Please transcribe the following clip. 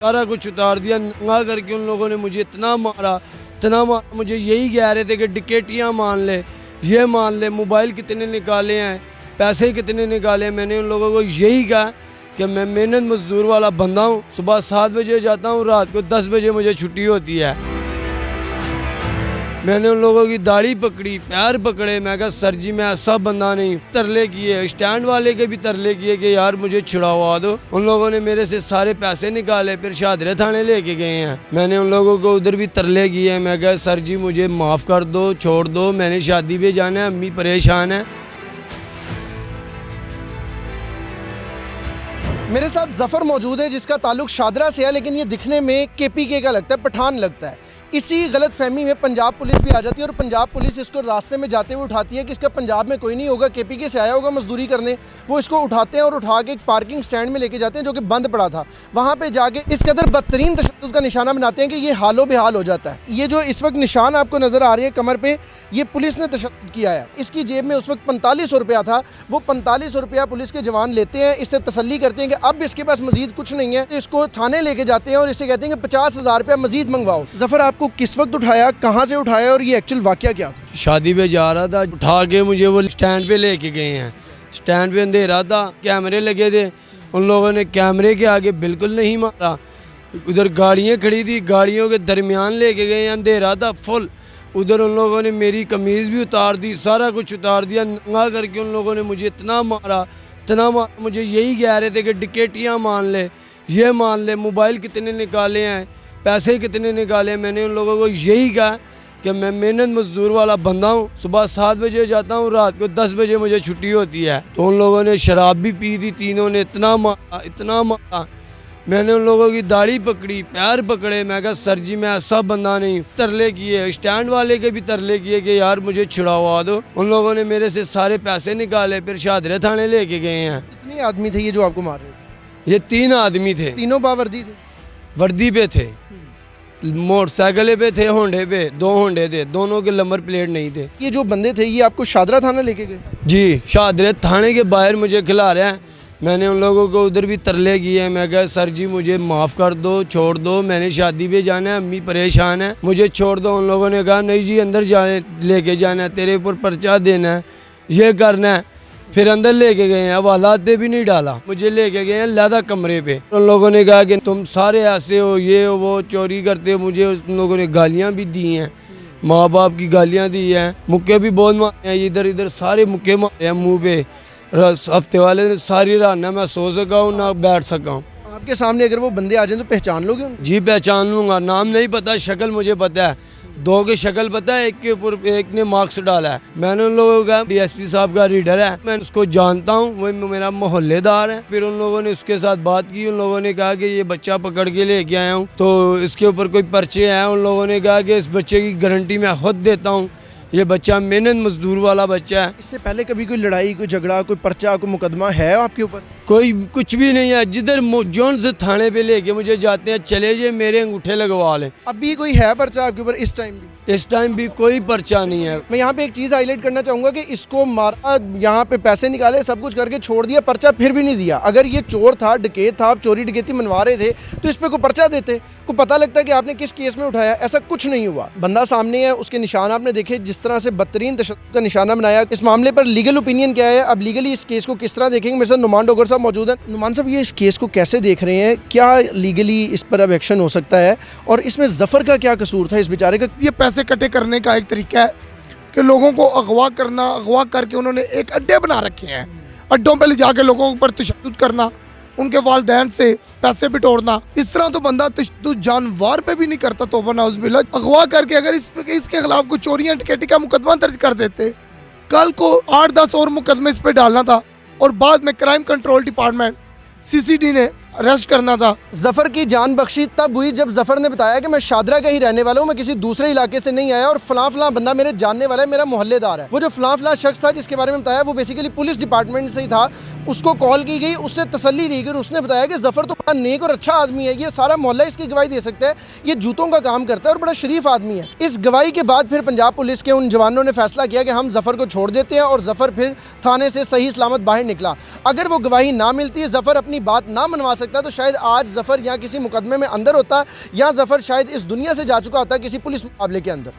सारा कुछ उतार दिया, नंगा करके उन लोगों ने मुझे इतना मारा, मुझे यही कह रहे थे कि टिकटियाँ मान ले, ये मान ले, मोबाइल कितने निकाले हैं, पैसे कितने निकाले हैं। मैंने उन लोगों को यही कहा कि मैं मेहनत मजदूर वाला बंदा हूँ, सुबह 7 बजे जाता हूँ, रात को 10 बजे मुझे छुट्टी होती है। मैंने उन लोगों की दाढ़ी पकड़ी, पैर पकड़े, मैं कहा सर जी मैं ऐसा बंदा नहीं। तरले किए, स्टैंड वाले के भी तरले किए कि यार मुझे छुड़ावा दो। उन लोगों ने मेरे से सारे पैसे निकाले, फिर शादरे थाने लेके गए हैं। मैंने उन लोगों को उधर भी तरले किए, मैं कहा सर जी मुझे माफ़ कर दो, छोड़ दो, मैंने शादी पे जाना है, अम्मी परेशान है। मेरे साथ जफ़र मौजूद है जिसका ताल्लुक शादरा से है, लेकिन ये दिखने में केपीके का लगता है, पठान लगता है। इसी गलत फहमी में पंजाब पुलिस भी आ जाती है और पंजाब पुलिस इसको रास्ते में जाते हुए उठाती है कि इसका पंजाब में कोई नहीं होगा, केपीके से आया होगा मजदूरी करने। वो इसको उठाते हैं और उठा के एक पार्किंग स्टैंड में लेके जाते हैं जो कि बंद पड़ा था। वहाँ पे जाके इस कदर बदतरीन तशद्दुद का निशाना बनाते हैं कि ये हालो बेहाल हो जाता है। ये जो इस वक्त निशान आपको नज़र आ रही है कमर पे, ये पुलिस ने तशद्दुद किया है। इसकी जेब में उस वक्त 4500 रुपया था, वो 4500 रुपया पुलिस के जवान लेते हैं, इससे तसल्ली करते हैं कि अब इसके पास मजीद कुछ नहीं है, इसको थाने लेके जाते हैं और इससे कहते हैं कि 50,000 रुपया मजीद मंगवाओ। जफ़र आपको किस वक्त उठाया, कहाँ से उठाया और ये एक्चुअल वाकया क्या था? शादी पे जा रहा था, उठा के मुझे वो स्टैंड पे लेके गए हैं। स्टैंड पे अंधेरा था, कैमरे लगे थे, उन लोगों ने कैमरे के आगे बिल्कुल नहीं मारा। उधर गाड़ियाँ खड़ी थी, गाड़ियों के दरमियान लेके गए हैं, अंधेरा था फुल। उधर उन लोगों ने मेरी कमीज़ भी उतार दी, सारा कुछ उतार दिया, नंगा करके उन लोगों ने मुझे इतना मारा, मुझे यही कह रहे थे कि टिकटियाँ मान ले, ये मान ले, मोबाइल कितने निकाले हैं, पैसे कितने निकाले। मैंने उन लोगों को यही कहा कि मैं मेहनत मजदूर वाला बंदा हूँ, सुबह 7 बजे जाता हूँ, रात को 10 बजे मुझे छुट्टी होती है। तो उन लोगों ने शराब भी पी थी, तीनों ने इतना मारा। मैंने उन लोगों की दाढ़ी पकड़ी, पैर पकड़े, मैं कहा सर जी मैं ऐसा बंदा नहीं। तरले किए, स्टैंड वाले के भी तरले किए कि यार मुझे छुड़ावा दो। उन लोगों ने मेरे से सारे पैसे निकाले, फिर शादरे थाने लेके गए हैं। कितने आदमी थे ये जो आपको मार रहे थे? ये 3 आदमी थे, तीनों बावर्दी थे, वर्दी पे थे, मोटरसाइकिल पे थे, होंडे पे, 2 होंडे थे, दोनों के नंबर प्लेट नहीं थे। ये जो बंदे थे ये आपको शादरा थाना लेके गए? जी, शादरे थाने के बाहर मुझे खिला रहे हैं। मैंने उन लोगों को उधर भी तरले किए हैं, मैं कहा सर जी मुझे माफ़ कर दो, छोड़ दो, मैंने शादी पे जाना है, अम्मी परेशान है, मुझे छोड़ दो। उन लोगों ने कहा नहीं जी अंदर जाने लेके जाना है, तेरे ऊपर पर्चा देना है, ये करना है। फिर अंदर लेके गए हैं, अब हालात पे भी नहीं डाला, मुझे लेके गए हैं लहदा कमरे पे। उन लोगों ने कहा कि तुम सारे ऐसे हो, ये हो, वो चोरी करते हो। मुझे उन लोगों ने गालियाँ भी दी हैं, माँ बाप की गालियाँ दी हैं, मुक्के भी बहुत मारे हैं, इधर इधर सारे मुक्के मारे हैं मुँह पे। हफ्ते वाले ने सारी रात ना मैं सो सका हूँ ना बैठ सका हूँ। आपके सामने अगर वो बंदे आ जाएं तो पहचान लोगे उनको? जी पहचान लूँगा, नाम नहीं पता, शक्ल मुझे पता है, 2 की शक्ल पता है, एक के ऊपर एक ने मार्क्स डाला है। मैंने उन लोगों का डीएसपी साहब का रीडर है, मैं उसको जानता हूँ, वो मेरा मोहल्लेदार है। फिर उन लोगों ने उसके साथ बात की, उन लोगों ने कहा कि ये बच्चा पकड़ के लेके आया हूँ, तो इसके ऊपर कोई पर्चे हैं। उन लोगों ने कहा कि इस बच्चे की गारंटी मैं खुद देता हूँ, ये बच्चा मेहनत मजदूर वाला बच्चा है। इससे पहले कभी कोई लड़ाई, कोई झगड़ा, कोई पर्चा, कोई मुकदमा है आपके ऊपर? कोई कुछ भी नहीं है। जिधर जौन से थाने पे लेके मुझे जाते हैं, चले जाए, मेरे अंगूठे लगवा लें। अभी कोई है पर्चा आपके ऊपर इस टाइम भी? इस टाइम भी कोई पर्चा नहीं है। मैं यहाँ पे एक चीज़ हाईलाइट करना चाहूँगा कि इसको मारा, यहाँ पे पैसे निकाले, सब कुछ करके छोड़ दिया, पर्चा फिर भी नहीं दिया। अगर ये चोर था, डकैत था, आप चोरी डकैती मनवा रहे थे तो इस पर कोई पर्चा देते, को पता लगता कि आपने किस केस में उठाया। ऐसा कुछ नहीं हुआ। बंदा सामने है, उसके निशान आपने देखे, जिस तरह से बदतरीन तशद्दुद का निशाना बनाया। इस मामले पर लीगल ओपिनियन क्या है, अब लीगली इस केस को किस तरह देखेंगे? मेरे साथ नुमान डोगर साहब मौजूद है। नुमान साहब, ये इस केस को कैसे देख रहे हैं? क्या लीगली इस पर अब एक्शन हो सकता है और इसमें जफ़र का क्या कसूर था इस बेचारे का? ये पैसे इकट्ठे करने का एक तरीका है कि लोगों को अगवा करना, अगवा करके उन्होंने एक अड्डे बना रखे हैं, अड्डों पे ले जाके लोगों पर तशद्दुद करना, उनके वालिदैन से पैसे बिटोरना। इस तरह तो बंदा तशद्दुद जानवर पे भी नहीं करता, तौबा नाउज़ुबिल्लाह। अगवा करके अगर इसके खिलाफ कोई चोरियां डकैती का मुकदमा दर्ज कर देते, कल को 8-10 और मुकदमे इस पे डालना था और बाद में क्राइम कंट्रोल डिपार्टमेंट CCD ने अरेस्ट करना था। जफ़र की जान बख्शी तब हुई जब जफ़र ने बताया कि मैं शादरा का ही रहने वाला हूँ, मैं किसी दूसरे इलाके से नहीं आया और फलां बंदा मेरे जानने वाला है, मेरा मोहल्लेदार है। वो जो फलां शख्स था जिसके बारे में बताया, वो बेसिकली पुलिस डिपार्टमेंट से ही था। उसको कॉल की गई, उससे तसल्ली ली गई और उसने बताया कि जफ़र तो बड़ा नेक और अच्छा आदमी है, ये सारा मोहल्ला इसकी गवाही दे सकता है, ये जूतों का काम करता है और बड़ा शरीफ आदमी है। इस गवाही के बाद फिर पंजाब पुलिस के उन जवानों ने फैसला किया कि हम जफ़र को छोड़ देते हैं और जफ़र फिर थाने से सही सलामत बाहर निकला। अगर वो गवाही ना मिलती, जफ़र अपनी बात ना मनवा सकता, तो शायद आज जफ़र या किसी मुकदमे में अंदर होता या जफ़र शायद इस दुनिया से जा चुका होता किसी पुलिस मुकाबले के अंदर।